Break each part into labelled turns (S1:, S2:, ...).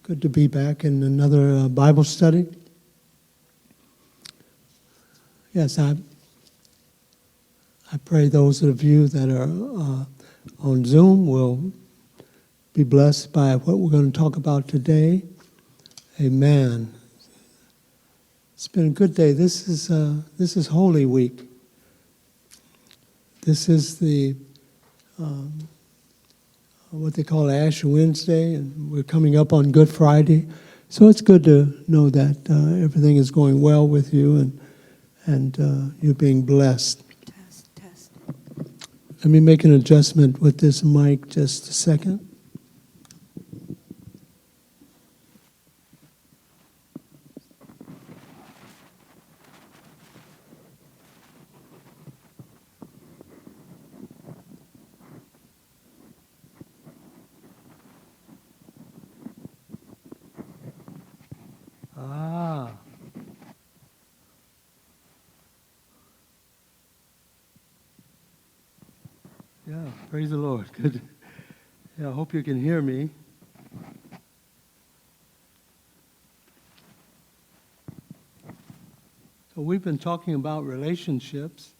S1: Good to be back in another Bible study. Yes, I pray those of you that are on Zoom will be blessed by what we're going to talk about today. Amen. It's been a good day. This is Holy Week. This is the what they call Ash Wednesday, and we're coming up on Good Friday. So it's good to know that everything is going well with you and you're being blessed.
S2: Test.
S1: Let me make an adjustment with this mic just a second. Yeah, praise the Lord. Good. Yeah, I hope you can hear me. So we've been talking about relationships,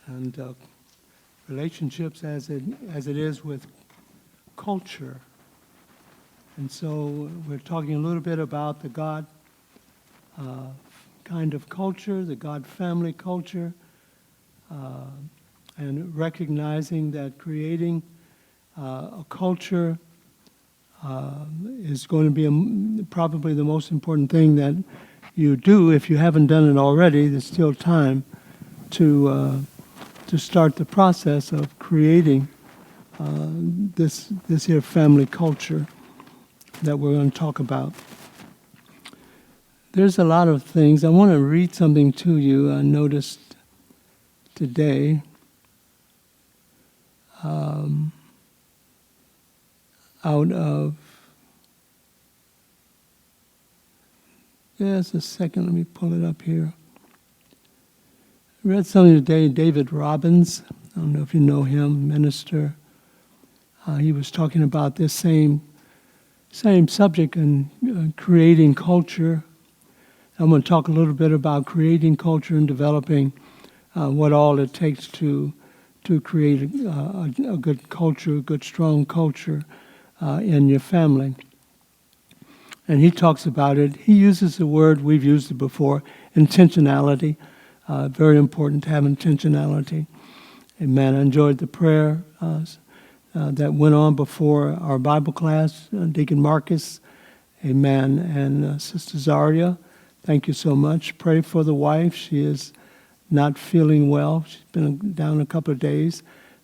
S1: and relationships as it is with culture. And so we're talking a little bit about the God kind of culture, the God family culture, and recognizing that creating a culture is going to be probably the most important thing that you do. If you haven't done it already, there's still time to start the process of creating this here family culture that we're going to talk about. There's a lot of things. I want to read something to you I noticed today. Out of, just a second, let me pull it up here. I read something today, David Robbins, I don't know if you know him, minister. He was talking about this same subject in creating culture. I'm going to talk a little bit about creating culture and developing what all it takes to create a good culture, a good, strong culture in your family. And he talks about it. He uses the word, we've used it before, intentionality. Very important to have intentionality. Amen. I enjoyed the prayer that went on before our Bible class, Deacon Marcus, amen, and Sister Zaria. Thank you so much. Pray for the wife. She is not feeling well. She's been down a couple of days,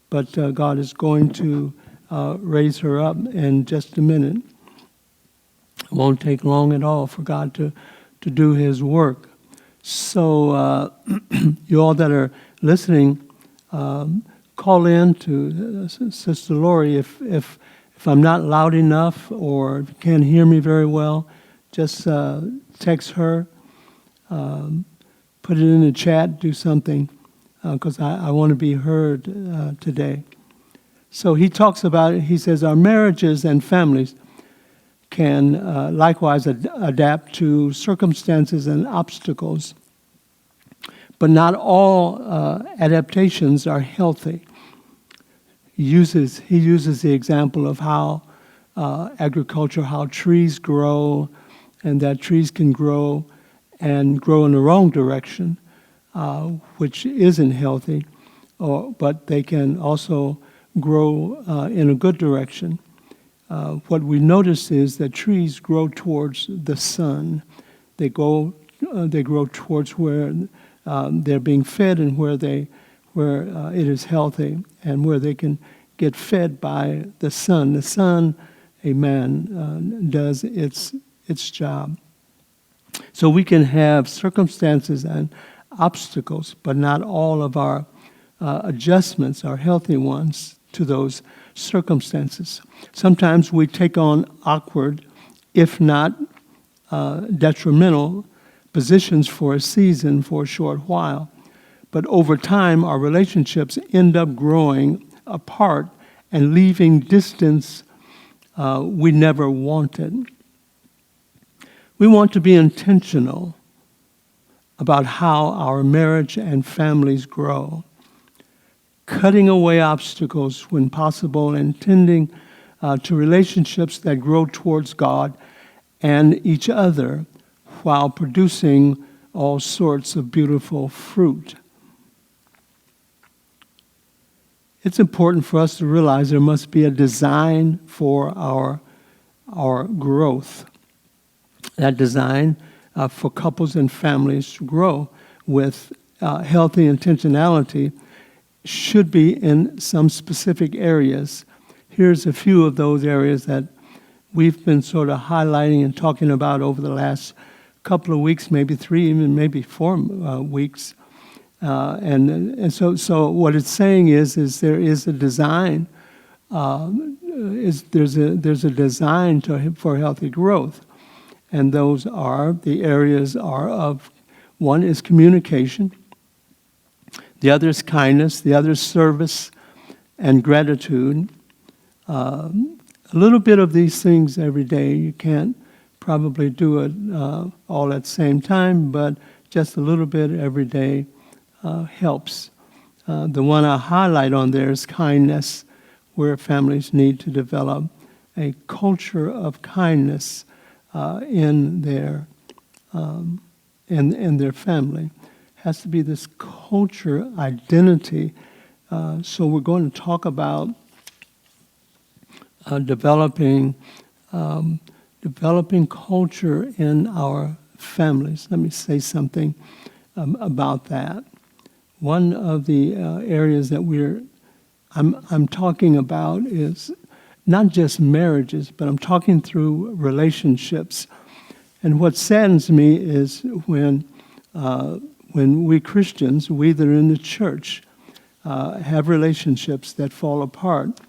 S1: but God is going to raise her up in just a minute. It won't take long at all for God to do His work. So you all that are listening, call in to Sister Lori if I'm not loud enough or if you can't hear me very well. Just text her. Put it in the chat, do something, because I want to be heard today. So he talks about it. He says, our marriages and families can likewise adapt to circumstances and obstacles, but not all adaptations are healthy. He uses the example of how agriculture, how trees grow, and that trees can grow and grow in the wrong direction, which isn't healthy, but they can also grow in a good direction. What we notice is that trees grow towards the sun. They grow towards where they're being fed and where it is healthy and where they can get fed by the sun. The sun, amen, does its job. So we can have circumstances and obstacles, but not all of our adjustments are healthy ones to those circumstances. Sometimes we take on awkward, if not detrimental, positions for a season, for a short while. But over time, our relationships end up growing apart and leaving distance we never wanted. We want to be intentional about how our marriage and families grow, cutting away obstacles when possible and tending to relationships that grow towards God and each other while producing all sorts of beautiful fruit. It's important for us to realize there must be a design for our growth. That design for couples and families to grow with healthy intentionality should be in some specific areas. Here's a few of those areas that we've been sort of highlighting and talking about over the last couple of weeks, maybe 3, even maybe 4 weeks. And so what it's saying is there is a design. There's a design for healthy growth, and those are the areas are of, one is communication, the other is kindness, the other is service and gratitude. A little bit of these things every day. You can't probably do it all at the same time, but just a little bit every day helps. The one I highlight on there is kindness, where families need to develop a culture of kindness in their family. Has to be this culture identity. So we're going to talk about developing culture in our families. Let me say something about that. One of the areas that I'm talking about is not just marriages, but I'm talking through relationships. And what saddens me is when we Christians, we that are in the church, have relationships that fall apart.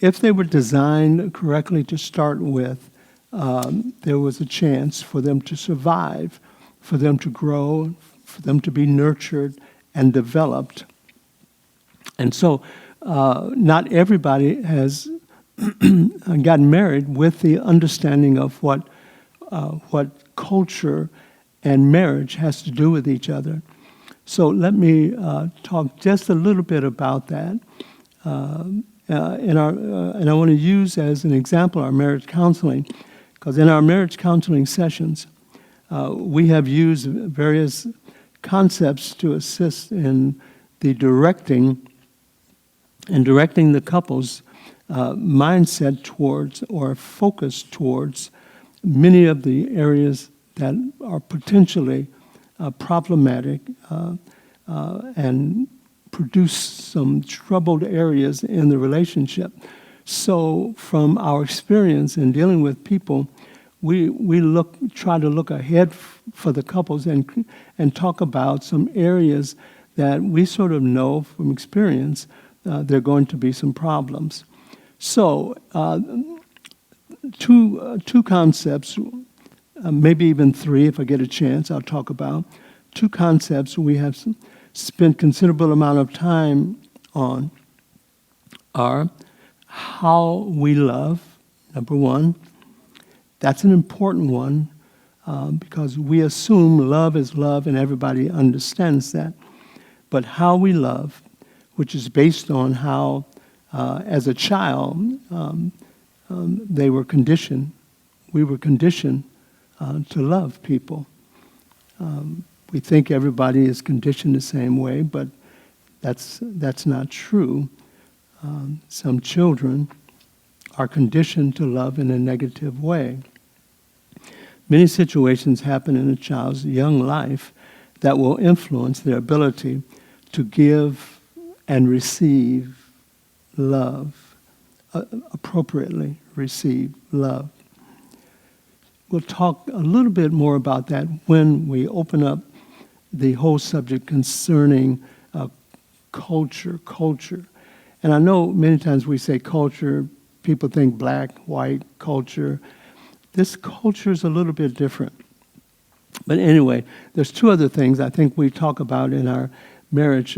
S1: If they were designed correctly to start with, there was a chance for them to survive, for them to grow, for them to be nurtured and developed. And so not everybody has gotten married with the understanding of what culture and marriage has to do with each other. So let me talk just a little bit about that. And I want to use as an example our marriage counseling, because in our marriage counseling sessions, we have used various concepts to assist in the directing the couple's mindset towards or focus towards many of the areas that are potentially problematic and produce some troubled areas in the relationship. So from our experience in dealing with people, we try to look ahead for the couples and talk about some areas that we sort of know from experience there are going to be some problems. So two concepts, maybe even 3 if I get a chance, I'll talk about. 2 concepts we have spent considerable amount of time on are how we love, number 1. That's an important one because we assume love is love and everybody understands that. But how we love, which is based on how, as a child, we were conditioned to love people. We think everybody is conditioned the same way, but that's not true. Some children are conditioned to love in a negative way. Many situations happen in a child's young life that will influence their ability to give and receive love, appropriately receive love. We'll talk a little bit more about that when we open up the whole subject concerning culture. And I know many times we say culture, people think black, white culture. This culture is a little bit different. But anyway, there's 2 other things I think we talk about in our marriage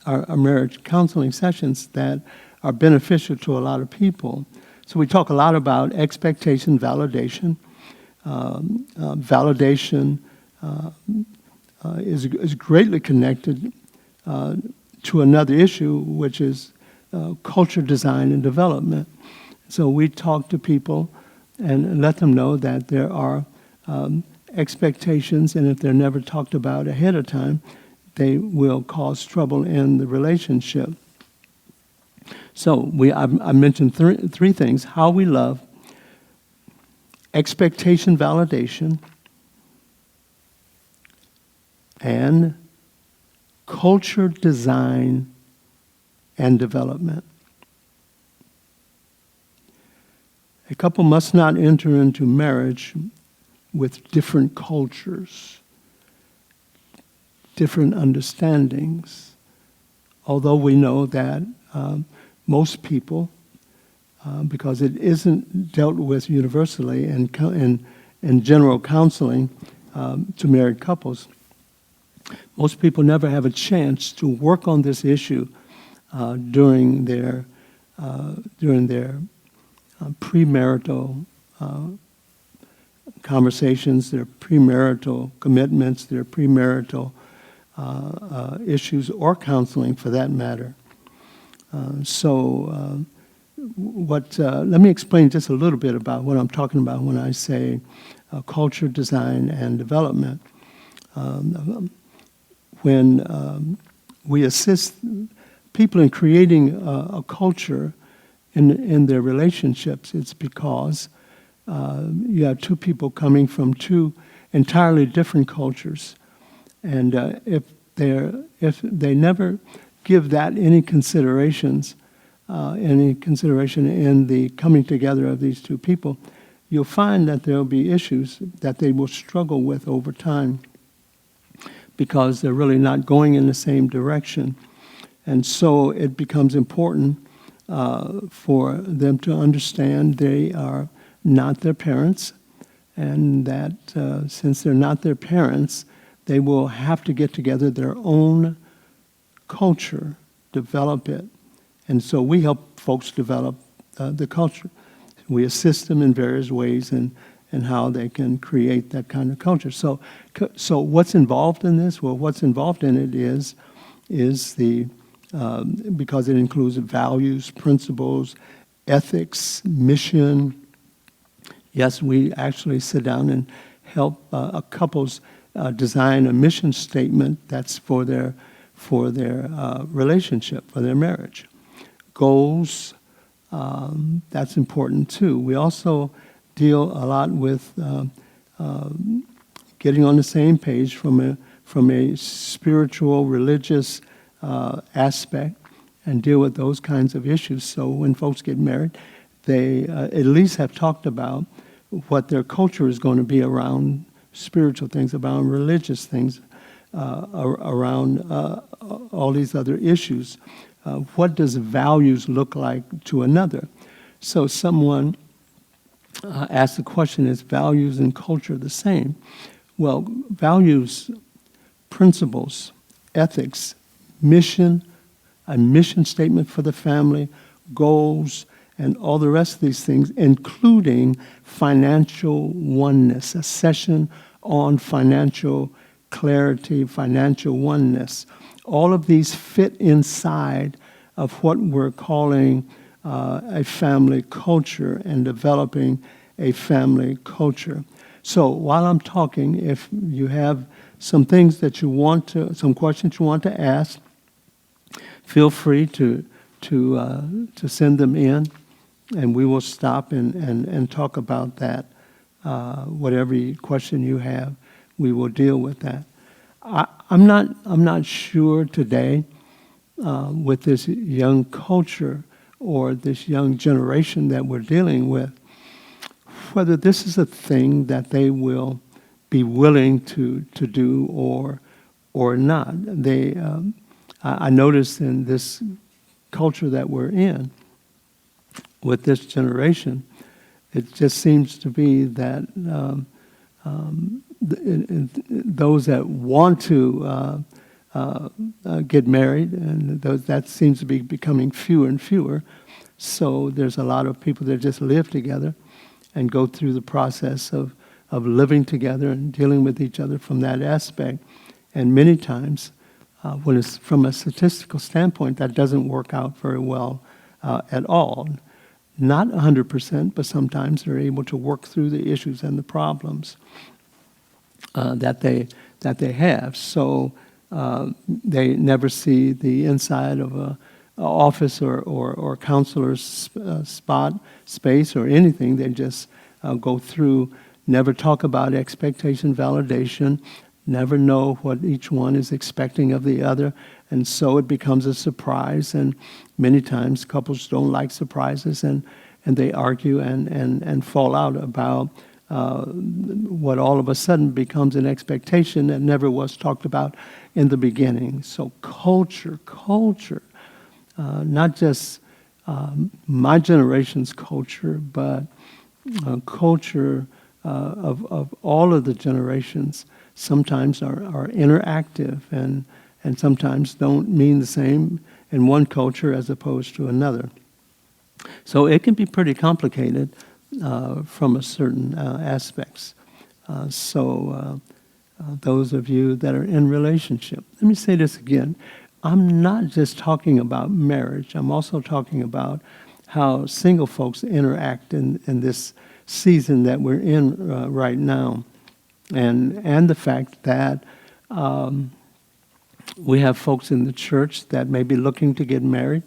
S1: our marriage counseling sessions that are beneficial to a lot of people. So we talk a lot about expectation, validation. validation is greatly connected to another issue, which is culture, design, and development. So we talk to people and let them know that there are expectations, and if they're never talked about ahead of time, they will cause trouble in the relationship. So I mentioned three things: how we love, expectation validation, and culture, design, and development. A couple must not enter into marriage with different cultures, different understandings, although we know that most people, because it isn't dealt with universally in general counseling to married couples, most people never have a chance to work on this issue during their premarital conversations, their premarital commitments, their premarital issues, or counseling for that matter. Let me explain just a little bit about what I'm talking about when I say culture, design, and development. When we assist people in creating a culture in their relationships, it's because you have two people coming from two entirely different cultures, and if they never give that any consideration in the coming together of these two people, you'll find that there will be issues that they will struggle with over time because they're really not going in the same direction. And so it becomes important for them to understand they are not their parents, and that since they're not their parents, they will have to get together their own culture, develop it. And so we help folks develop the culture. We assist them in various ways in how they can create that kind of culture. So what's involved in this? Well, what's involved in it is because it includes values, principles, ethics, mission. Yes, we actually sit down and help couples design a mission statement that's for their relationship, for their marriage. Goals, that's important too. We also deal a lot with getting on the same page from a spiritual, religious aspect, and deal with those kinds of issues. So when folks get married, they at least have talked about what their culture is going to be around spiritual things, around religious things, around all these other issues. What does values look like to another? So someone asked the question, is values and culture the same? Well, values, principles, ethics, mission, a mission statement for the family, goals, and all the rest of these things, including financial oneness, a session on financial clarity, financial oneness. All of these fit inside of what we're calling a family culture and developing a family culture. So while I'm talking, if you have some things that you want to, some questions you want to ask, feel free to send them in, and we will stop and talk about that. Whatever question you have, we will deal with that. I'm not sure today with this young culture or this young generation that we're dealing with, whether this is a thing that they will be willing to do or not. I noticed in this culture that we're in, with this generation, it just seems to be that those that want to get married, and that seems to be becoming fewer and fewer. So there's a lot of people that just live together and go through the process of living together and dealing with each other from that aspect. And many times, when it's from a statistical standpoint, that doesn't work out very well at all. Not 100%, but sometimes they're able to work through the issues and the problems that they have. So they never see the inside of a office or counselor's space or anything. They just go through, never talk about expectation, validation, never know what each one is expecting of the other, and so it becomes a surprise. And many times couples don't like surprises, and they argue and fall out about what all of a sudden becomes an expectation that never was talked about in the beginning. So culture, not just my generation's culture, but culture of all of the generations sometimes are interactive and sometimes don't mean the same in one culture as opposed to another. So it can be pretty complicated from a certain aspects. So those of you that are in relationship, let me say this again. I'm not just talking about marriage. I'm also talking about how single folks interact in this season that we're in right now. And the fact that we have folks in the church that may be looking to get married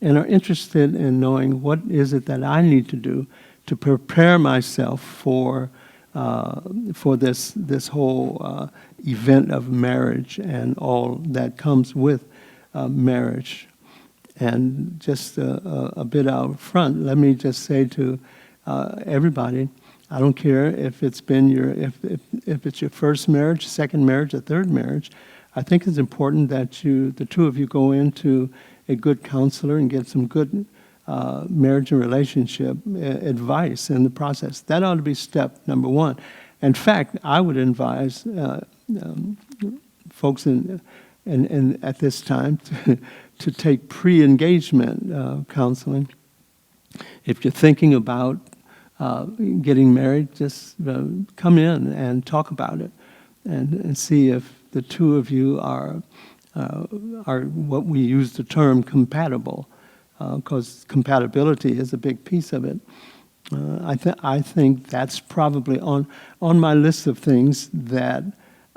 S1: and are interested in knowing what is it that I need to do to prepare myself for this whole event of marriage and all that comes with marriage. And just a bit out front, let me just say to everybody, I don't care if it's been if it's your first marriage, second marriage, or third marriage. I think it's important that the two of you go into a good counselor and get some good marriage and relationship advice in the process. That ought to be step number one. In fact, I would advise folks in at this time to take pre-engagement counseling. If you're thinking about getting married, just come in and talk about it and see if the two of you are what we use the term compatible, because compatibility is a big piece of it. I think that's probably on my list of things that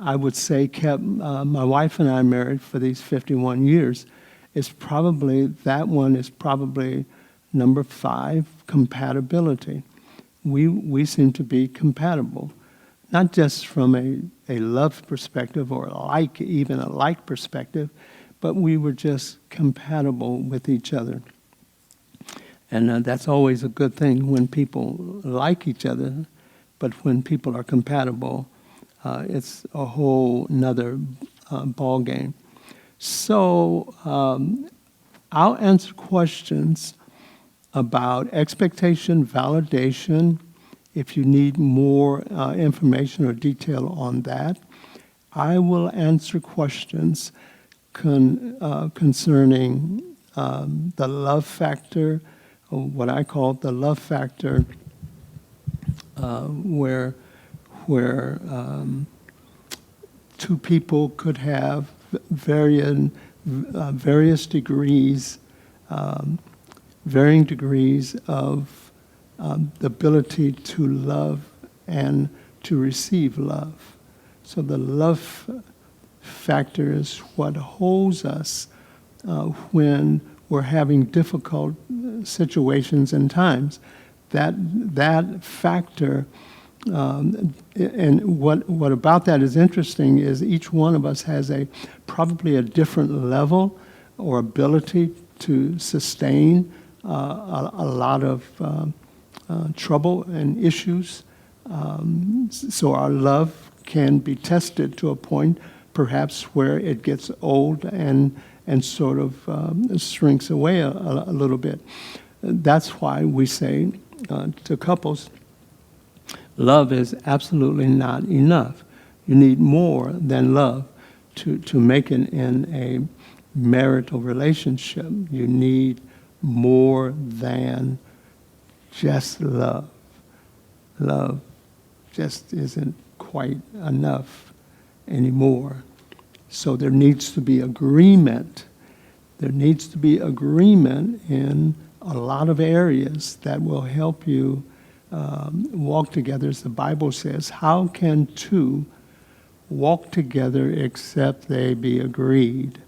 S1: I would say kept my wife and I married for these 51 years. That one is probably number 5, compatibility. We seem to be compatible, not just from a love perspective or even a like perspective, but we were just compatible with each other. And that's always a good thing when people like each other, but when people are compatible, it's a whole nother ball game. So I'll answer questions about expectation, validation, if you need more information or detail on that. I will answer questions concerning the love factor, or what I call the love factor, where two people could have varying degrees of the ability to love and to receive love. So the love factor is what holds us when we're having difficult situations and times. That factor, and what about that is interesting is each one of us has probably a different level or ability to sustain a lot of trouble and issues. So our love can be tested to a point perhaps where it gets old and sort of shrinks away a little bit. That's why we say to couples, love is absolutely not enough. You need more than love to make it in a marital relationship. You need more than just love. Love just isn't quite enough anymore. So there needs to be agreement. There needs to be agreement in a lot of areas that will help you walk together. As the Bible says, how can two walk together except they be agreed?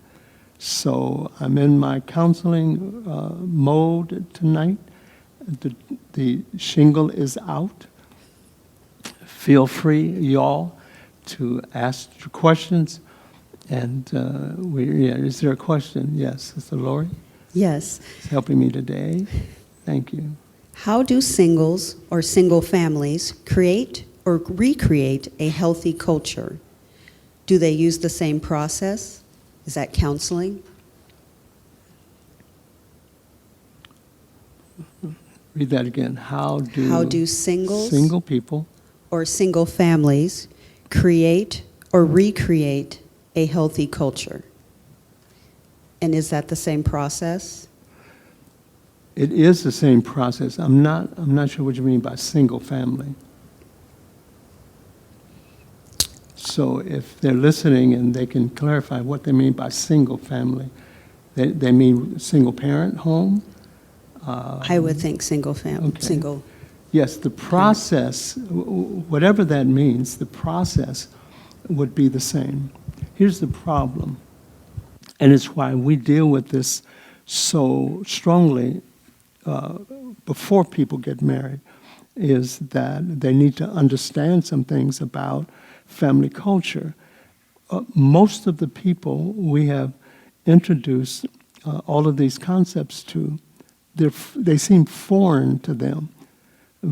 S1: So I'm in my counseling mode tonight. The shingle is out. Feel free, y'all, to ask your questions. And is there a question? Yes, Sister Lori?
S2: Yes.
S1: It's helping me today. Thank you.
S2: How do singles or single families create or recreate a healthy culture? Do they use the same process? Is that counseling?
S1: Read that again. How do
S2: singles
S1: single people
S2: or single families create or recreate a healthy culture? And is that the same process?
S1: It is the same process. I'm not sure what you mean by single family. So if they're listening and they can clarify what they mean by single family, they mean single parent home?
S2: I would think single family,
S1: Okay.
S2: single.
S1: Yes, the process, whatever that means, the process would be the same. Here's the problem, and it's why we deal with this so strongly before people get married, is that they need to understand some things about family culture. Most of the people we have introduced all of these concepts to, they seem foreign to them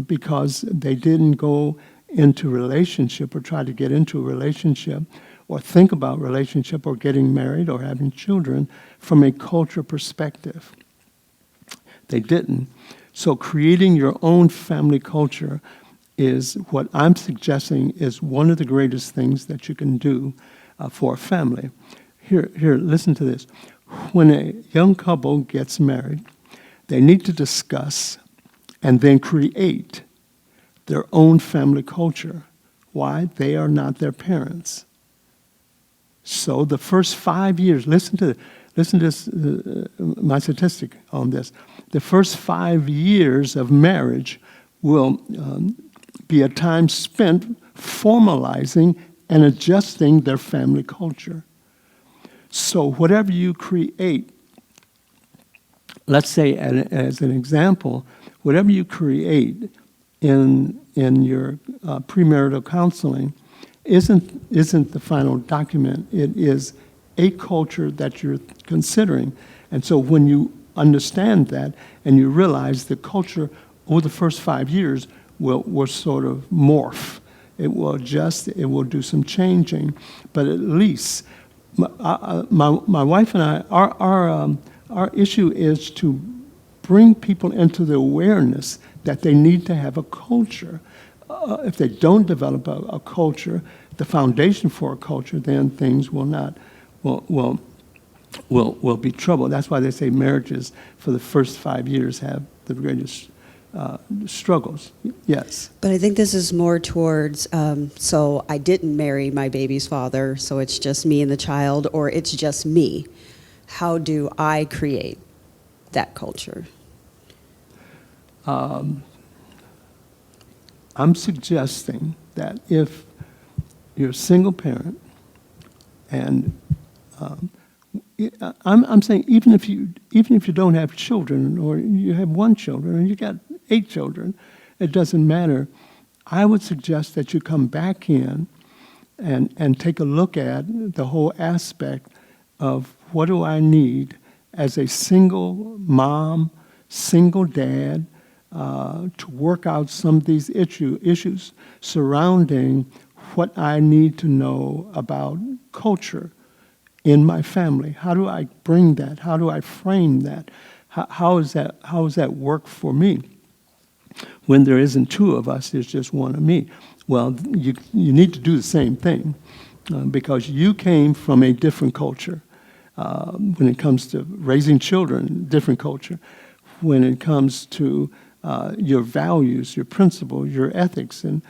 S1: because they didn't go into relationship or try to get into a relationship or think about relationship or getting married or having children from a culture perspective. They didn't. So creating your own family culture is what I'm suggesting is one of the greatest things that you can do for a family. Here, listen to this. When a young couple gets married, they need to discuss and then create their own family culture. Why? They are not their parents. So the first 5 years, listen to this, my statistic on this. The first 5 years of marriage will be a time spent formalizing and adjusting their family culture. So whatever you create, let's say as an example, whatever you create in your premarital counseling isn't the final document. It is a culture that you're considering. And so when you understand that and you realize the culture over the first 5 years will sort of morph. It will adjust, it will do some changing, but at least my wife and I, our issue is to bring people into the awareness that they need to have a culture. If they don't develop a culture, the foundation for a culture, then things will be trouble. That's why they say marriages for the first 5 years have the greatest struggles. Yes.
S2: But I think this is more towards, so I didn't marry my baby's father, so it's just me and the child, or it's just me. How do I create that culture?
S1: I'm suggesting that if you're a single parent, and I'm saying even if you don't have children, or you have one child, and you got 8 children, it doesn't matter. I would suggest that you come back in and take a look at the whole aspect of what do I need as a single mom, single dad, to work out some of these issues surrounding what I need to know about culture in my family. How do I bring that? How do I frame that? How does that work for me? When there isn't 2 of us, there's just 1 of me. Well, you need to do the same thing because you came from a different culture. When it comes to raising children, different culture. When it comes to your values, your principles, your ethics, and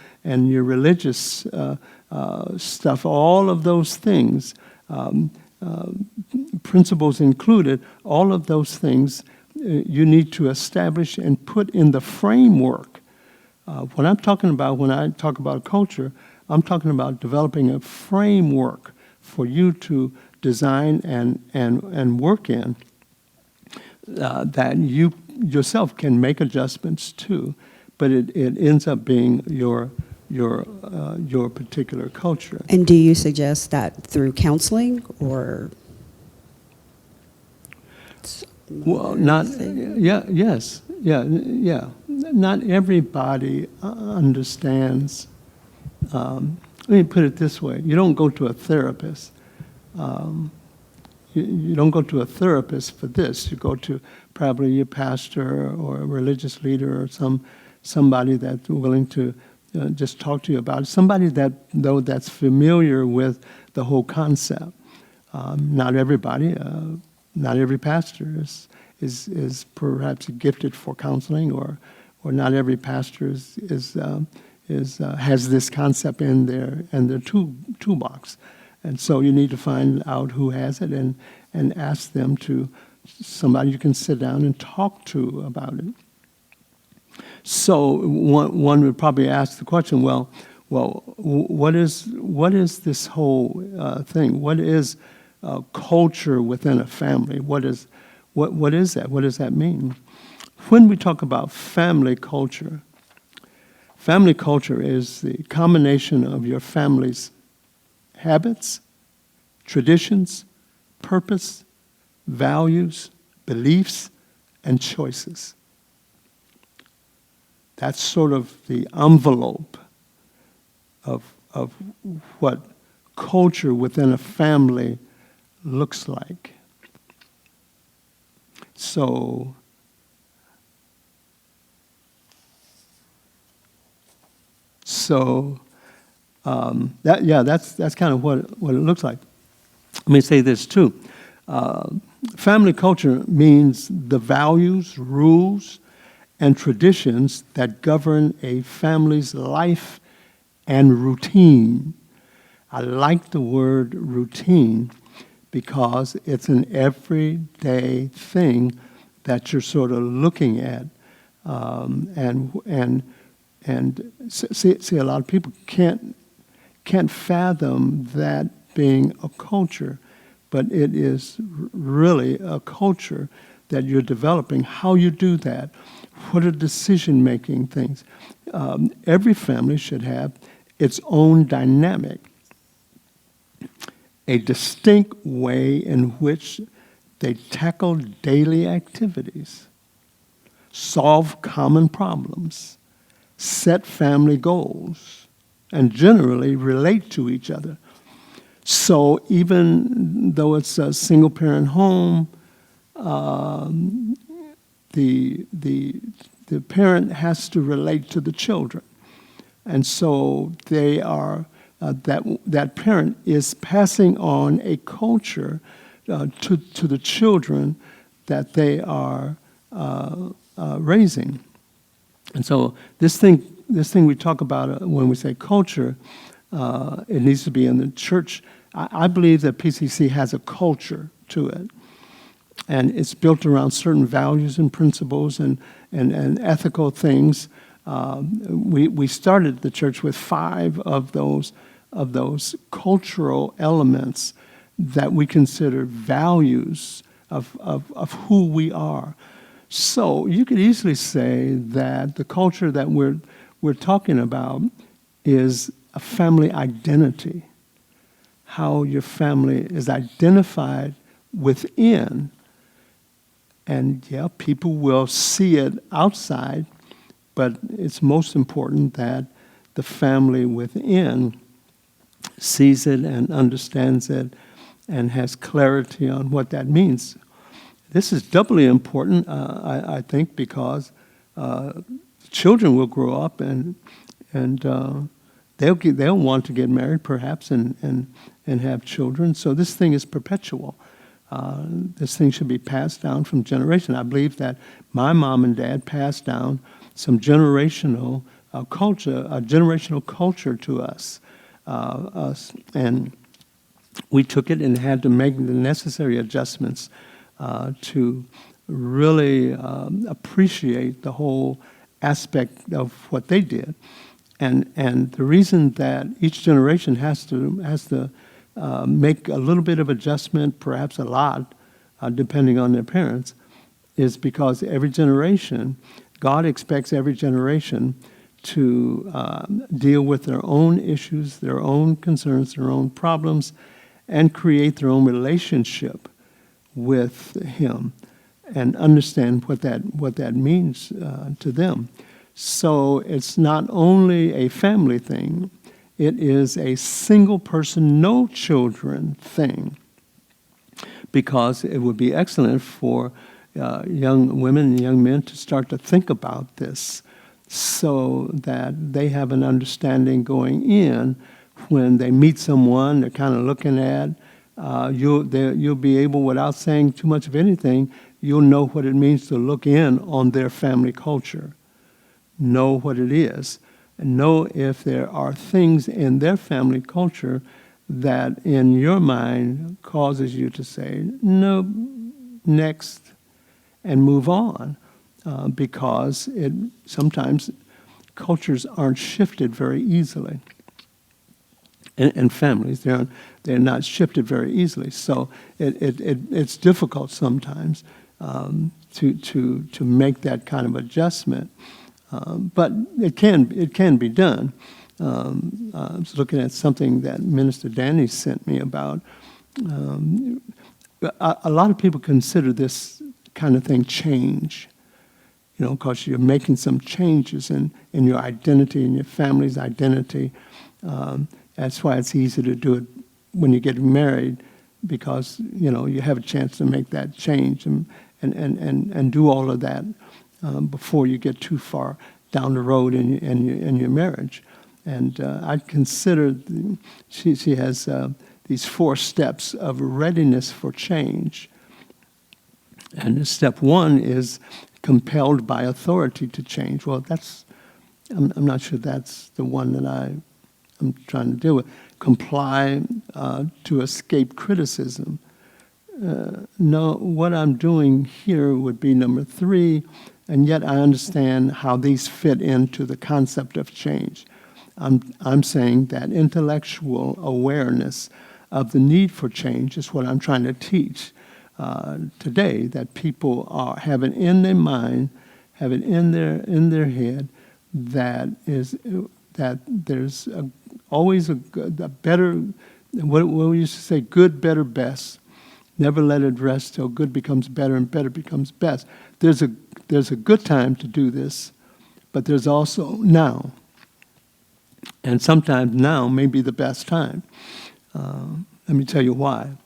S1: your religious stuff, all of those things, principles included, all of those things you need to establish and put in the framework. What I'm talking about when I talk about culture, I'm talking about developing a framework for you to design and work in that you yourself can make adjustments to, but it ends up being your particular culture.
S2: And do you suggest that through counseling or?
S1: Well, yes. Not everybody understands. Let me put it this way: you don't go to a therapist. You don't go to a therapist for this. You go to probably your pastor or a religious leader or somebody that's willing to just talk to you about it. Somebody that's familiar with the whole concept. Not everybody. Not every pastor is perhaps gifted for counseling, or not every pastor has this concept in their toolbox, and so you need to find out who has it and ask them to somebody you can sit down and talk to about it. So one would probably ask the question, well, what is this whole thing? What is culture within a family? What is that? What does that mean? When we talk about family culture is the combination of your family's habits, traditions, purpose, values, beliefs, and choices. That's sort of the envelope of what culture within a family looks like. So that's kind of what it looks like. Let me say this too. Family culture means the values, rules, and traditions that govern a family's life and routine. I like the word routine because it's an everyday thing that you're sort of looking at, and see a lot of people can't fathom that being a culture, but it is really a culture that you're developing. How you do that, what are decision-making things? Every family should have its own dynamic, a distinct way in which they tackle daily activities, solve common problems, set family goals, and generally relate to each other. So even though it's a single-parent home, the parent has to relate to the children, and so they are that parent is passing on a culture to the children that they are raising. And so this thing we talk about when we say culture, it needs to be in the church. I believe that PCC has a culture to it, and it's built around certain values and principles and ethical things. We started the church with 5 of those cultural elements that we consider values of who we are. So you could easily say that the culture that we're talking about is a family identity, how your family is identified within. And yeah, people will see it outside, but it's most important that the family within sees it and understands it and has clarity on what that means. This is doubly important, I think, because children will grow up and they'll want to get married, perhaps, and have children. So this thing is perpetual. This thing should be passed down from generation. I believe that my mom and dad passed down some generational culture to us, and we took it and had to make the necessary adjustments to really appreciate the whole aspect of what they did. And the reason that each generation has to make a little bit of adjustment, perhaps a lot, depending on their parents, is because every generation, God expects every generation to deal with their own issues, their own concerns, their own problems, and create their own relationship with Him and understand what that means to them. So it's not only a family thing, it is a single person, no children thing, because it would be excellent for young women and young men to start to think about this so that they have an understanding going in when they meet someone they're kind of looking at. You'll be able, without saying too much of anything, you'll know what it means to look in on their family culture. Know what it is, and know if there are things in their family culture that in your mind causes you to say, no, next, and move on, because sometimes cultures aren't shifted very easily. And families, they're not shifted very easily. So it's difficult sometimes to make that kind of adjustment. But it can be done. I was looking at something that Minister Danny sent me about. A lot of people consider this kind of thing change, because you're making some changes in your identity, in your family's identity. That's why it's easy to do it when you get married, because you have a chance to make that change and do all of that before you get too far down the road in your marriage. And I consider she has these 4 steps of readiness for change. And step 1 is compelled by authority to change. Well, I'm not sure that's the one that I'm trying to deal with. Comply to escape criticism. No, what I'm doing here would be number 3, and yet I understand how these fit into the concept of change. I'm saying that intellectual awareness of the need for change is what I'm trying to teach today, that people have it in their mind, have it in their head, that there's always a better, what we used to say, good, better, best. Never let it rest till good becomes better and better becomes best. There's a good time to do this, but there's also now. And sometimes now may be the best time. Let me tell you why.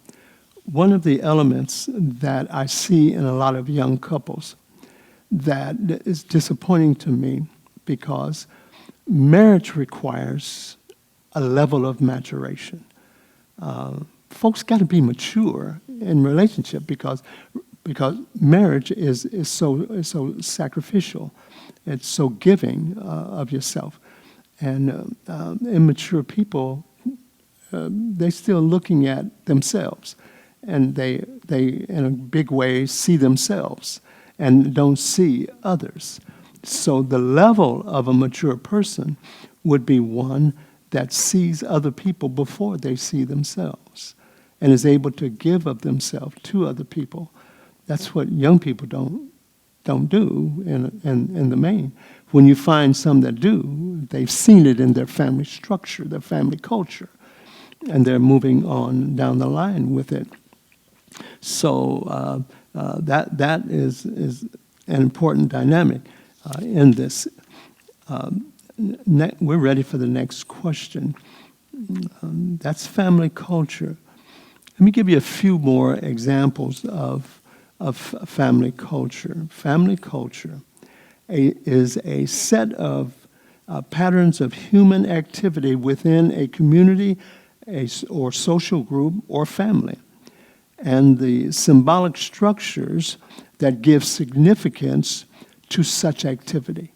S1: One of the elements that I see in a lot of young couples that is disappointing to me, because marriage requires a level of maturation. Folks got to be mature in relationship because marriage is so sacrificial. It's so giving of yourself. And immature people, they're still looking at themselves, and they in a big way see themselves and don't see others. So the level of a mature person would be one that sees other people before they see themselves and is able to give of themselves to other people. That's what young people don't do in the main. When you find some that do, they've seen it in their family structure, their family culture, and they're moving on down the line with it. So that is an important dynamic in this. We're ready for the next question. That's family culture. Let me give you a few more examples of family culture. Family culture is a set of patterns of human activity within a community or social group or family. and the symbolic structures that give significance to such activity.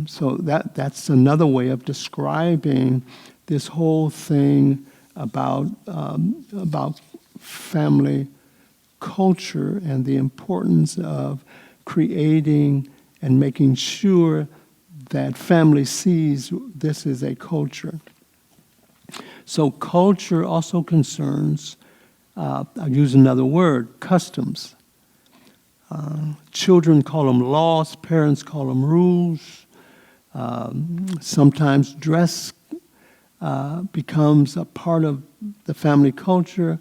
S1: So that's another way of describing this whole thing about family culture and the importance of creating and making sure that family sees this as a culture. So culture also concerns, I'll use another word, customs. Children call them laws, parents call them rules. Sometimes dress becomes a part of the family culture.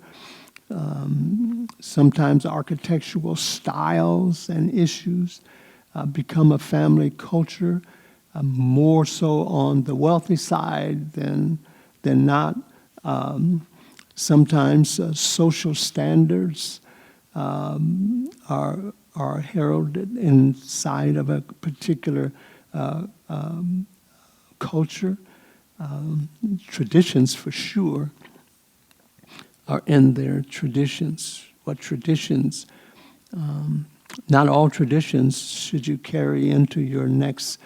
S1: Sometimes architectural styles and issues become a family culture, more so on the wealthy side than not. Sometimes social standards are heralded inside of a particular culture. Traditions, for sure, are in their traditions. What traditions? Not all traditions should you carry into your next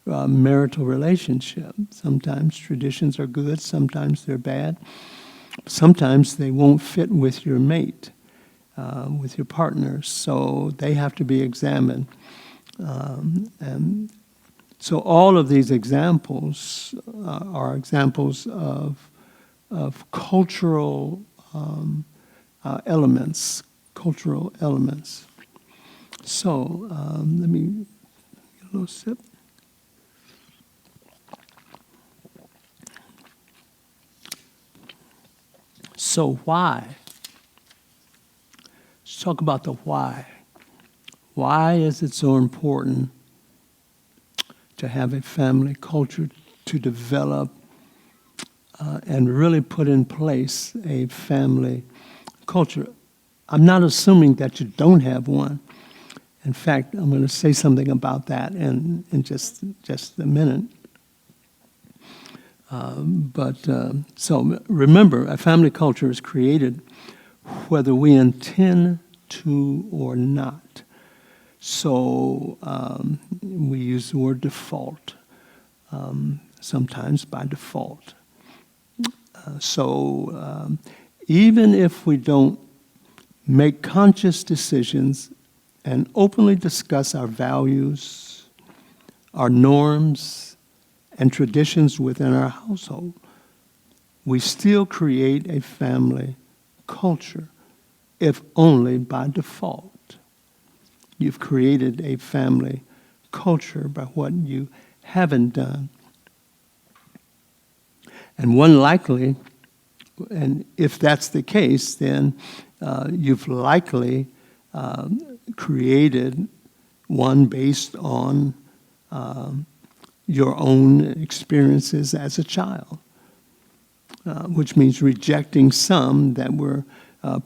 S1: marital relationship. Sometimes traditions are good, sometimes they're bad. Sometimes they won't fit with your mate, with your partner, so they have to be examined. And so all of these examples are examples of cultural elements, cultural elements. So let me get a little sip. So why? Let's talk about the why. Why is it so important to have a family culture, to develop and really put in place a family culture? I'm not assuming that you don't have one. In fact, I'm going to say something about that in just a minute. So remember, a family culture is created whether we intend to or not. So we use the word default, sometimes by default. So even if we don't make conscious decisions and openly discuss our values, our norms, and traditions within our household, we still create a family culture, if only by default. You've created a family culture by what you haven't done. And one likely, and if that's the case, then you've likely created one based on your own experiences as a child, which means rejecting some that were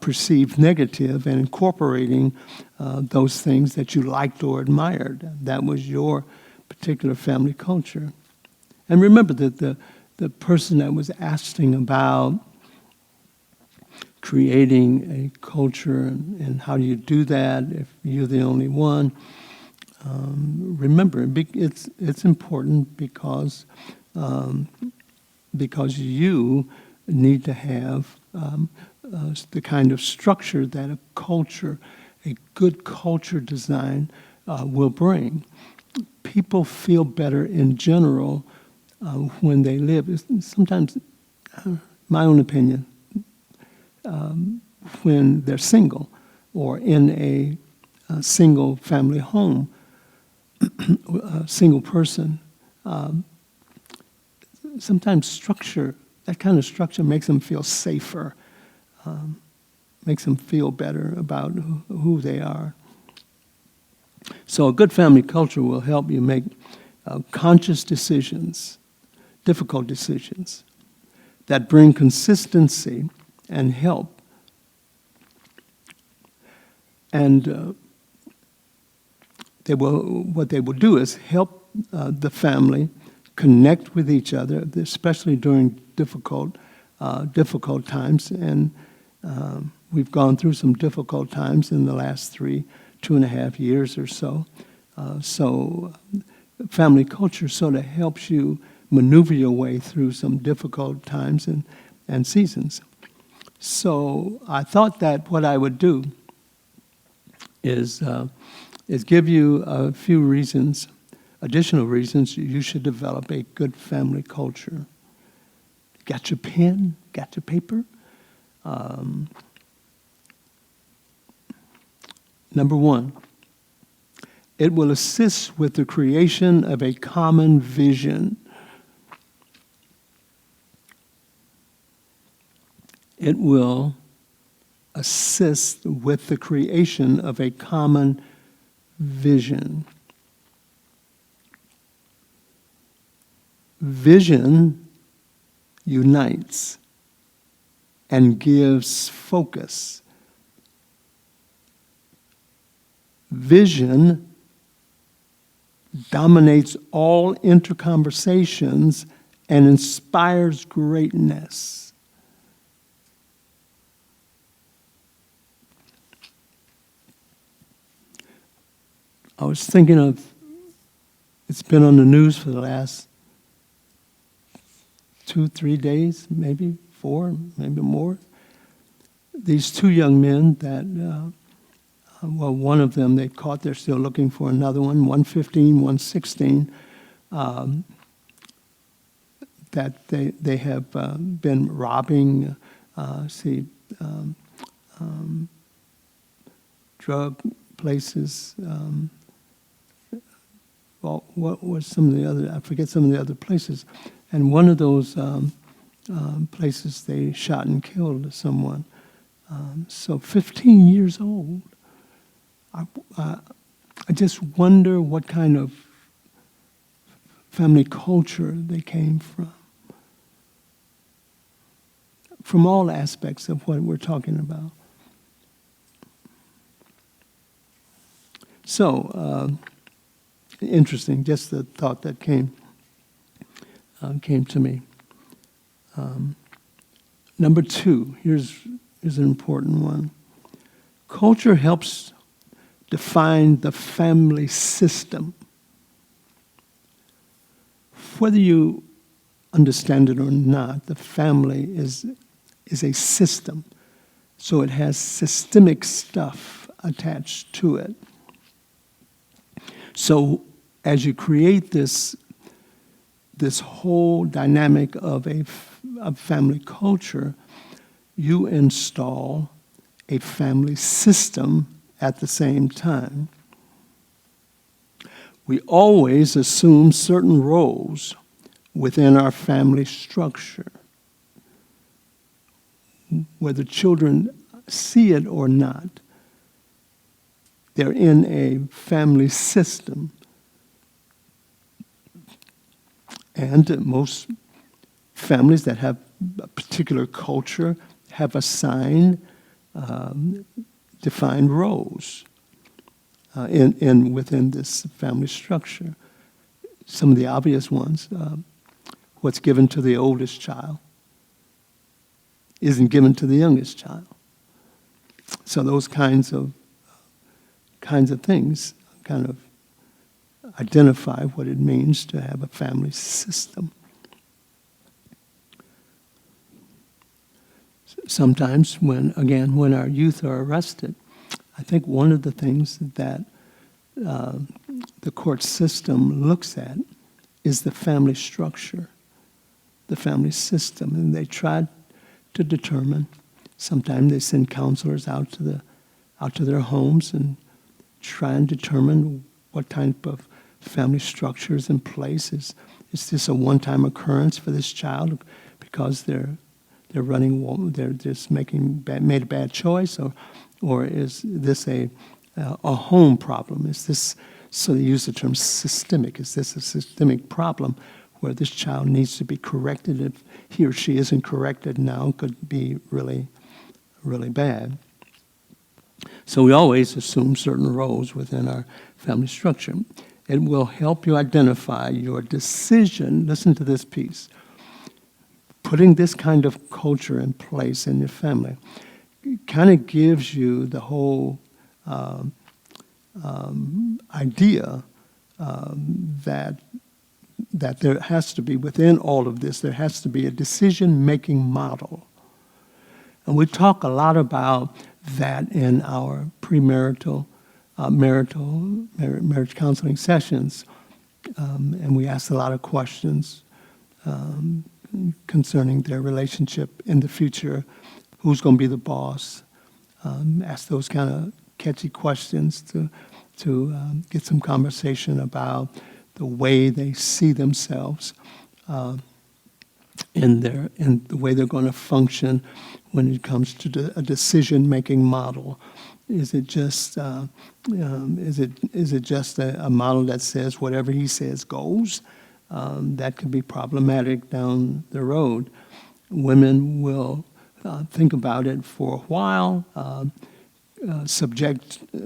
S1: perceived negative and incorporating those things that you liked or admired. That was your particular family culture. And remember that the person that was asking about creating a culture and how do you do that if you're the only one, remember, it's important because you need to have the kind of structure that a good culture design will bring. People feel better in general when they live. Sometimes, my own opinion, when they're single or in a single family home, a single person, sometimes structure, that kind of structure makes them feel safer, makes them feel better about who they are. So a good family culture will help you make conscious decisions, difficult decisions, that bring consistency and help. And what they will do is help the family connect with each other, especially during difficult times, and we've gone through some difficult times in the last 2.5 years or so. So family culture sort of helps you maneuver your way through some difficult times and seasons. So I thought that what I would do is give you a few reasons, additional reasons you should develop a good family culture. Got your pen? Got your paper? Number one, it will assist with the creation of a common vision. It will assist with the creation of a common vision. Vision unites and gives focus. Vision dominates all interconversations and inspires greatness. I was thinking of, it's been on the news for the last 2-3 days, maybe 4, maybe more. These 2 young men that, one of them they caught, they're still looking for another one, 115, 116, that they have been robbing, drug places. What was some of the other, I forget some of the other places. And one of those places they shot and killed someone. So 15 years old. I just wonder what kind of family culture they came from. From all aspects of what we're talking about. So, interesting, just the thought that came to me. Number 2, here's an important one. Culture helps define the family system. Whether you understand it or not, the family is a system. So it has systemic stuff attached to it. So as you create this whole dynamic of a family culture, you install a family system at the same time. We always assume certain roles within our family structure. Whether children see it or not, they're in a family system. And most families that have a particular culture have assigned defined roles within this family structure. Some of the obvious ones, what's given to the oldest child isn't given to the youngest child. So those kinds of things kind of identify what it means to have a family system. Sometimes when our youth are arrested, I think one of the things that the court system looks at is the family structure, the family system, and they try to determine. Sometimes they send counselors out to their homes and try and determine what type of family structure is in place. Is this a one-time occurrence for this child because they're just made a bad choice, or is this a home problem? Is this, so they use the term systemic, is this a systemic problem where this child needs to be corrected? If he or she isn't corrected now, it could be really, really bad. So we always assume certain roles within our family structure. It will help you identify your decision. Listen to this piece. Putting this kind of culture in place in your family kind of gives you the whole idea that there has to be, within all of this, there has to be a decision-making model. And we talk a lot about that in our premarital, marriage counseling sessions. And we ask a lot of questions concerning their relationship in the future. Who's going to be the boss? Ask those kind of catchy questions to get some conversation about the way they see themselves in the way they're going to function when it comes to a decision-making model. Is it just a model that says whatever he says goes? That could be problematic down the road. Women will think about it for a while,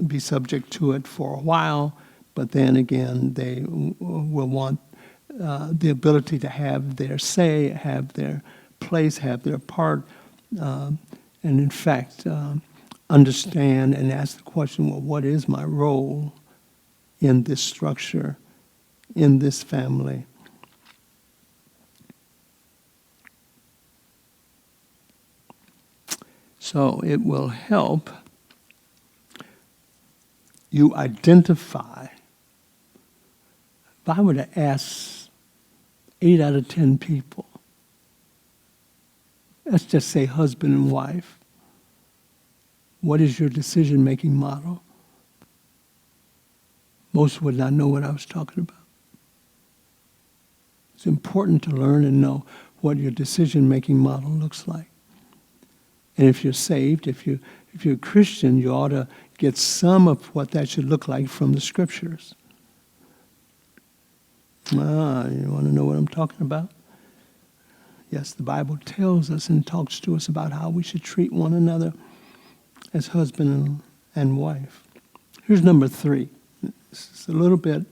S1: be subject to it for a while, but then again, they will want the ability to have their say, have their place, have their part, and in fact, understand and ask the question, well, what is my role in this structure, in this family? So it will help you identify. If I were to ask 8 out of 10 people, let's just say husband and wife, what is your decision-making model? Most would not know what I was talking about. It's important to learn and know what your decision-making model looks like. And if you're saved, if you're a Christian, you ought to get some of what that should look like from the Scriptures. You want to know what I'm talking about? Yes, the Bible tells us and talks to us about how we should treat one another as husband and wife. Here's number 3. It's a little bit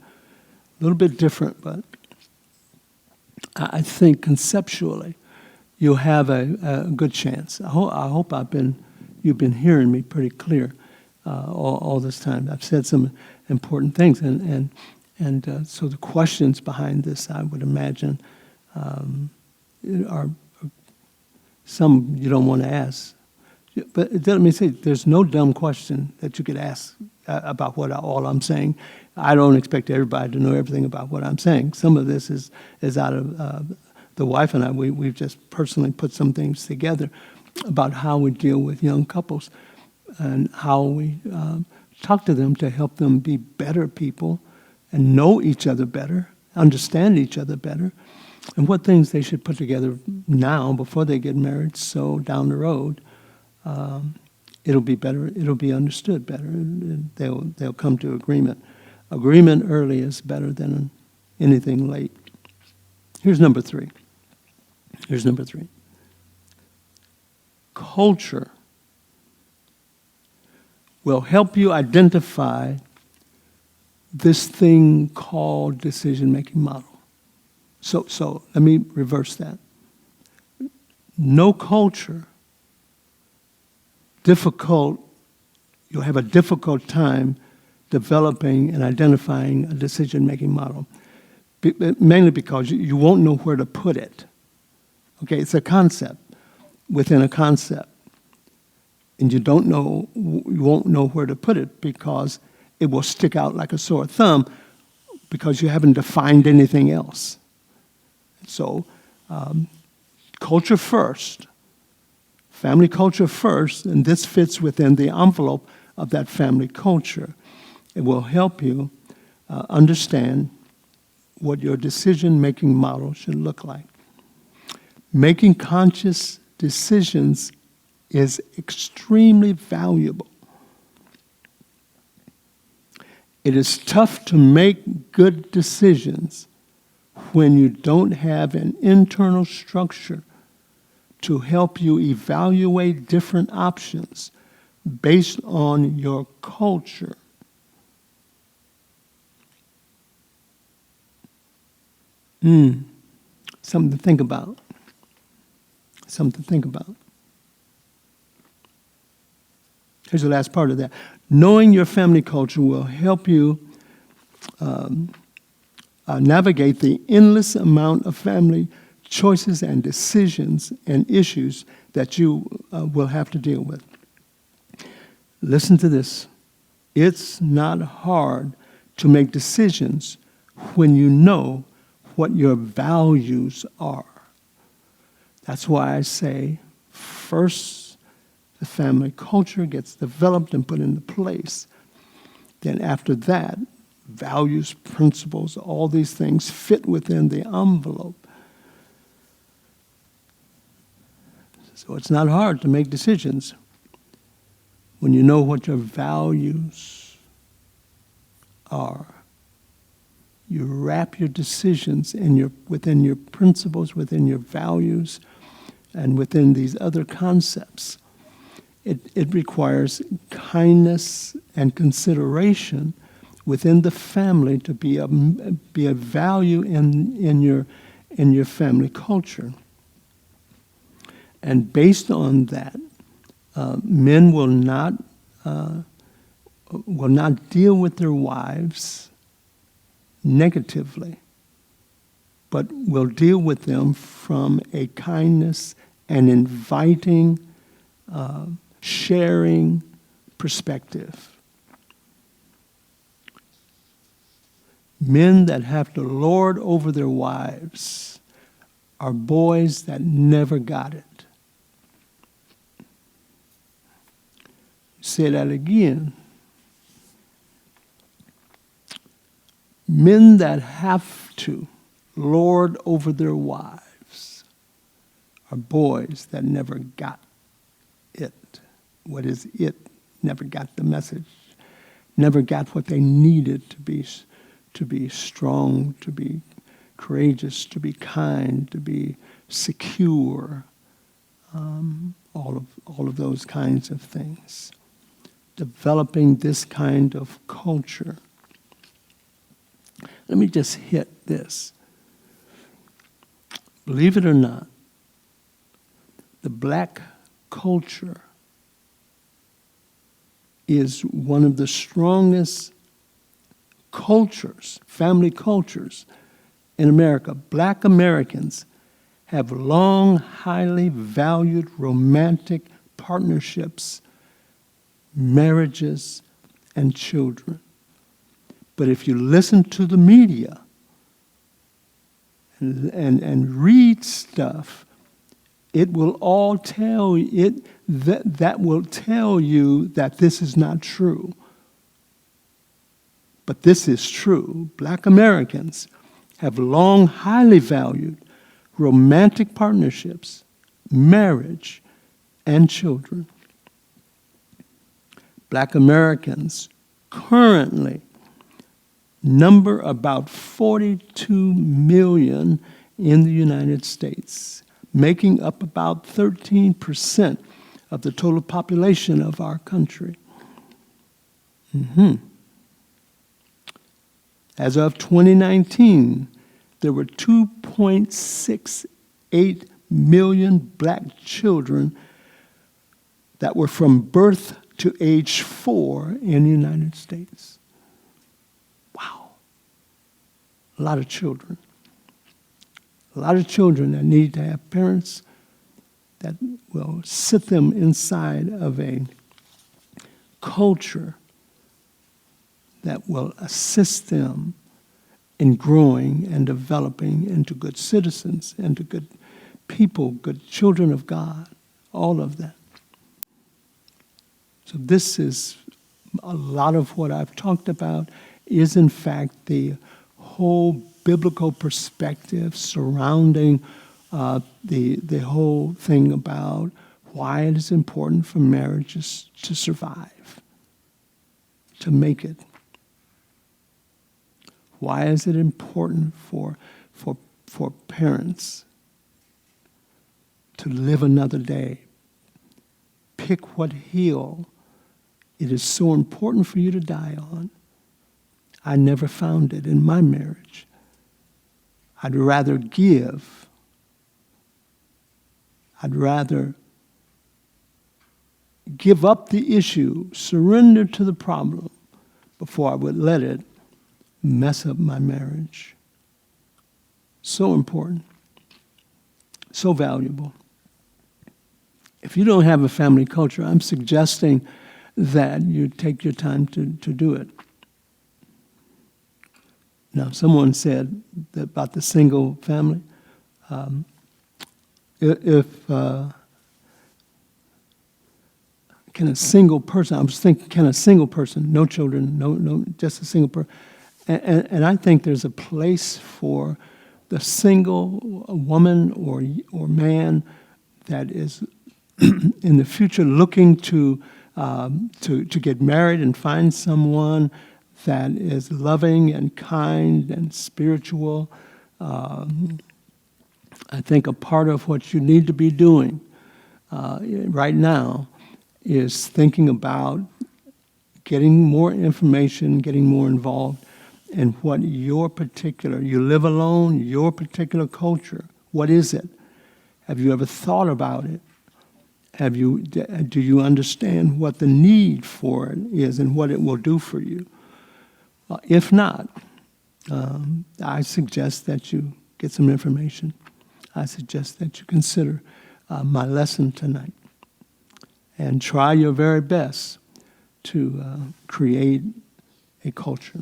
S1: different, but I think conceptually you'll have a good chance. I hope you've been hearing me pretty clear all this time. I've said some important things, and so the questions behind this, I would imagine, are some you don't want to ask. But let me say, there's no dumb question that you could ask about all I'm saying. I don't expect everybody to know everything about what I'm saying. Some of this is out of the wife and I. We've just personally put some things together about how we deal with young couples and how we talk to them to help them be better people and know each other better, understand each other better, and what things they should put together now before they get married, so down the road it'll be better, it'll be understood better, and they'll come to agreement. Agreement early is better than anything late. Here's number 3. Culture will help you identify this thing called decision-making model. So let me reverse that. No culture, you'll have a difficult time developing and identifying a decision-making model, mainly because you won't know where to put it. Okay, it's a concept within a concept, and you won't know where to put it because it will stick out like a sore thumb because you haven't defined anything else. So, culture first, family culture first, and this fits within the envelope of that family culture. It will help you understand what your decision-making model should look like. Making conscious decisions is extremely valuable. It is tough to make good decisions when you don't have an internal structure to help you evaluate different options based on your culture. Something to think about. Here's the last part of that. Knowing your family culture will help you navigate the endless amount of family choices and decisions and issues that you will have to deal with. Listen to this. It's not hard to make decisions when you know what your values are. That's why I say first the family culture gets developed and put into place. Then after that, values, principles, all these things fit within the envelope. So it's not hard to make decisions when you know what your values are. You wrap your decisions within your principles, within your values, and within these other concepts. It requires kindness and consideration within the family to be a value in your family culture. And based on that, men will not deal with their wives negatively, but will deal with them from a kindness and inviting, sharing perspective. Men that have to lord over their wives are boys that never got it. Say that again. Men that have to lord over their wives are boys that never got it. What is it? Never got the message. Never got what they needed to be strong, to be courageous, to be kind, to be secure. All of those kinds of things. Developing this kind of culture. Let me just hit this. Believe it or not, the black culture is one of the strongest cultures, family cultures in America. Black Americans have long, highly valued romantic partnerships, marriages, and children. But if you listen to the media and read stuff, it will all tell you that will tell you that this is not true. But this is true. Black Americans have long, highly valued romantic partnerships, marriage, and children. Black Americans currently number about 42 million in the United States, making up about 13% of the total population of our country. As of 2019, there were 2.68 million black children that were from birth to age 4 in the United States. Wow. A lot of children. A lot of children that need to have parents that will sit them inside of a culture that will assist them in growing and developing into good citizens, into good people, good children of God, all of that. So this is a lot of what I've talked about is in fact the whole biblical perspective surrounding the whole thing about why it is important for marriages to survive, to make it. Why is it important for parents to live another day? Pick what hill it is so important for you to die on. I never found it in my marriage. I'd rather give. I'd rather give up the issue, surrender to the problem before I would let it mess up my marriage. So important, so valuable. If you don't have a family culture, I'm suggesting that you take your time to do it. Now, someone said that about the single family. Can a single person, I was thinking, can a single person, no children, no, just a single person, and I think there's a place for the single woman or man that is in the future looking to get married and find someone that is loving and kind and spiritual. I think a part of what you need to be doing right now is thinking about getting more information, getting more involved in what you live alone, your particular culture. What is it? Have you ever thought about it? Do you understand what the need for it is and what it will do for you? If not, I suggest that you get some information. I suggest that you consider my lesson tonight and try your very best to create a culture.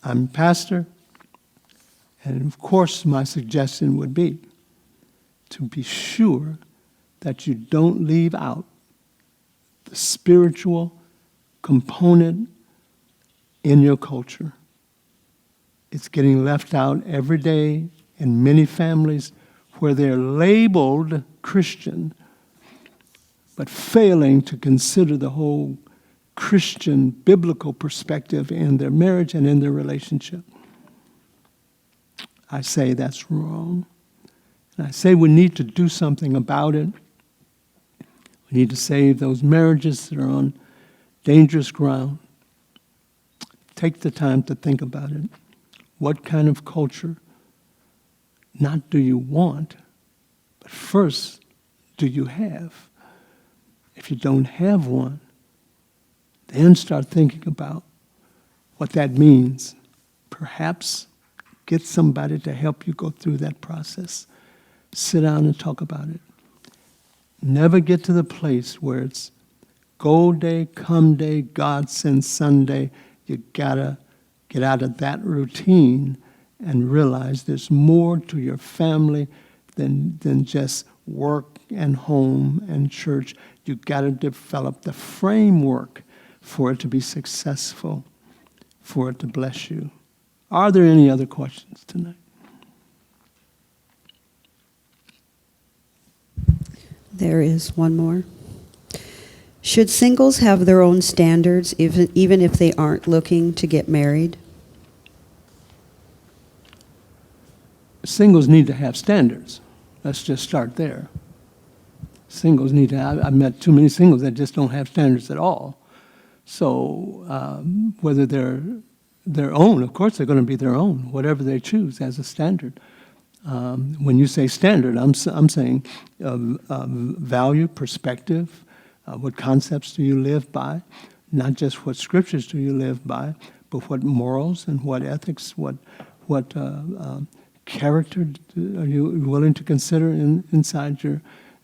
S1: I'm a pastor, and of course my suggestion would be to be sure that you don't leave out the spiritual component in your culture. It's getting left out every day in many families where they're labeled Christian, but failing to consider the whole Christian biblical perspective in their marriage and in their relationship. I say that's wrong. And I say we need to do something about it. We need to save those marriages that are on dangerous ground. Take the time to think about it. What kind of culture not do you want, but first, do you have? If you don't have one, then start thinking about what that means. Perhaps get somebody to help you go through that process. Sit down and talk about it. Never get to the place where it's go day, come day, God sends Sunday. You gotta get out of that routine and realize there's more to your family than just work and home and church. You gotta develop the framework for it to be successful, for it to bless you. Are there any other questions tonight?
S2: There is one more. Should singles have their own standards even if they aren't looking to get married?
S1: Singles need to have standards. Let's just start there. Singles need to have, I've met too many singles that just don't have standards at all. So whether they're their own, of course they're going to be their own, whatever they choose as a standard. When you say standard, I'm saying value, perspective, what concepts do you live by? Not just what scriptures do you live by, but what morals and what ethics, what character are you willing to consider inside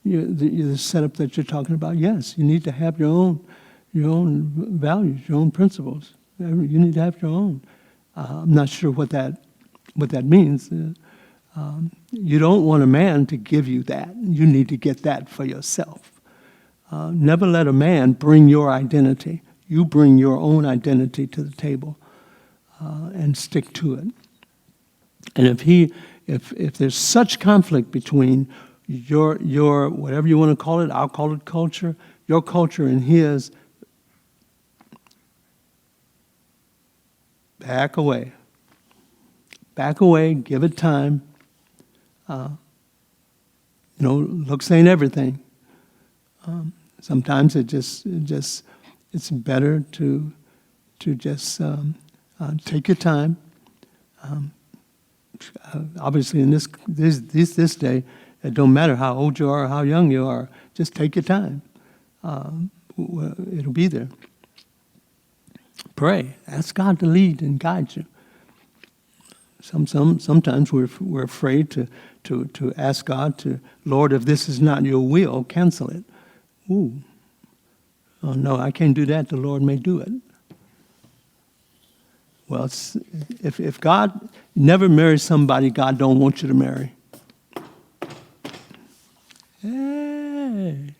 S1: the setup that you're talking about? Yes, you need to have your own values, your own principles. You need to have your own. I'm not sure what that means. You don't want a man to give you that. You need to get that for yourself. Never let a man bring your identity. You bring your own identity to the table and stick to it. And if there's such conflict between your whatever you want to call it, I'll call it culture, your culture and his, back away. Back away, give it time. Looks ain't everything. Sometimes it's better to just take your time. Obviously, in this day, it don't matter how old you are or how young you are. Just take your time. it'll be there. Pray. Ask God to lead and guide you. Sometimes we're afraid to ask God to, Lord, if this is not your will, cancel it. Ooh. Oh, no, I can't do that. The Lord may do it. Well, if God never marries somebody God don't want you to marry. Hey.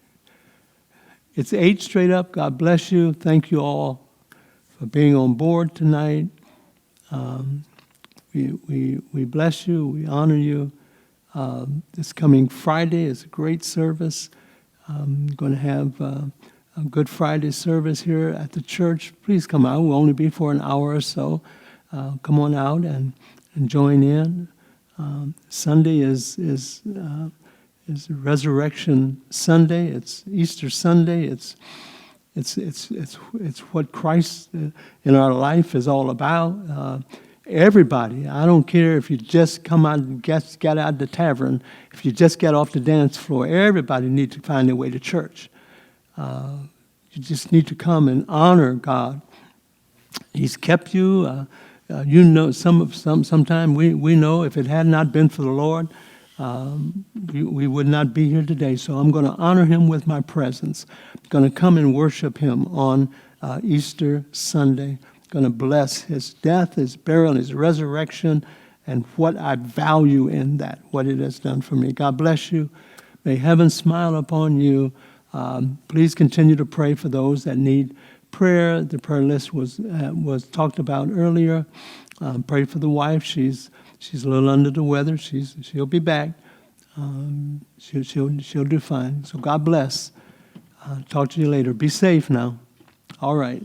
S1: It's 8 straight up. God bless you. Thank you all for being on board tonight. We bless you. We honor you. This coming Friday is a great service. I'm going to have a Good Friday service here at the church. Please come out. We'll only be for an hour or so. Come on out and join in. Sunday is Resurrection Sunday. It's Easter Sunday. It's what Christ in our life is all about. Everybody, I don't care if you just come out and get out of the tavern, if you just get off the dance floor, everybody needs to find their way to church. You just need to come and honor God. He's kept you. You know, sometime we know if it had not been for the Lord, we would not be here today. So I'm going to honor him with my presence. I'm going to come and worship him on Easter Sunday. Going to bless his death, his burial, and his resurrection, and what I value in that, what it has done for me. God bless you. May heaven smile upon you. Please continue to pray for those that need prayer. The prayer list was talked about earlier. Pray for the wife. She's a little under the weather. She'll be back. She'll do fine. So God bless. Talk to you later. Be safe now. All right.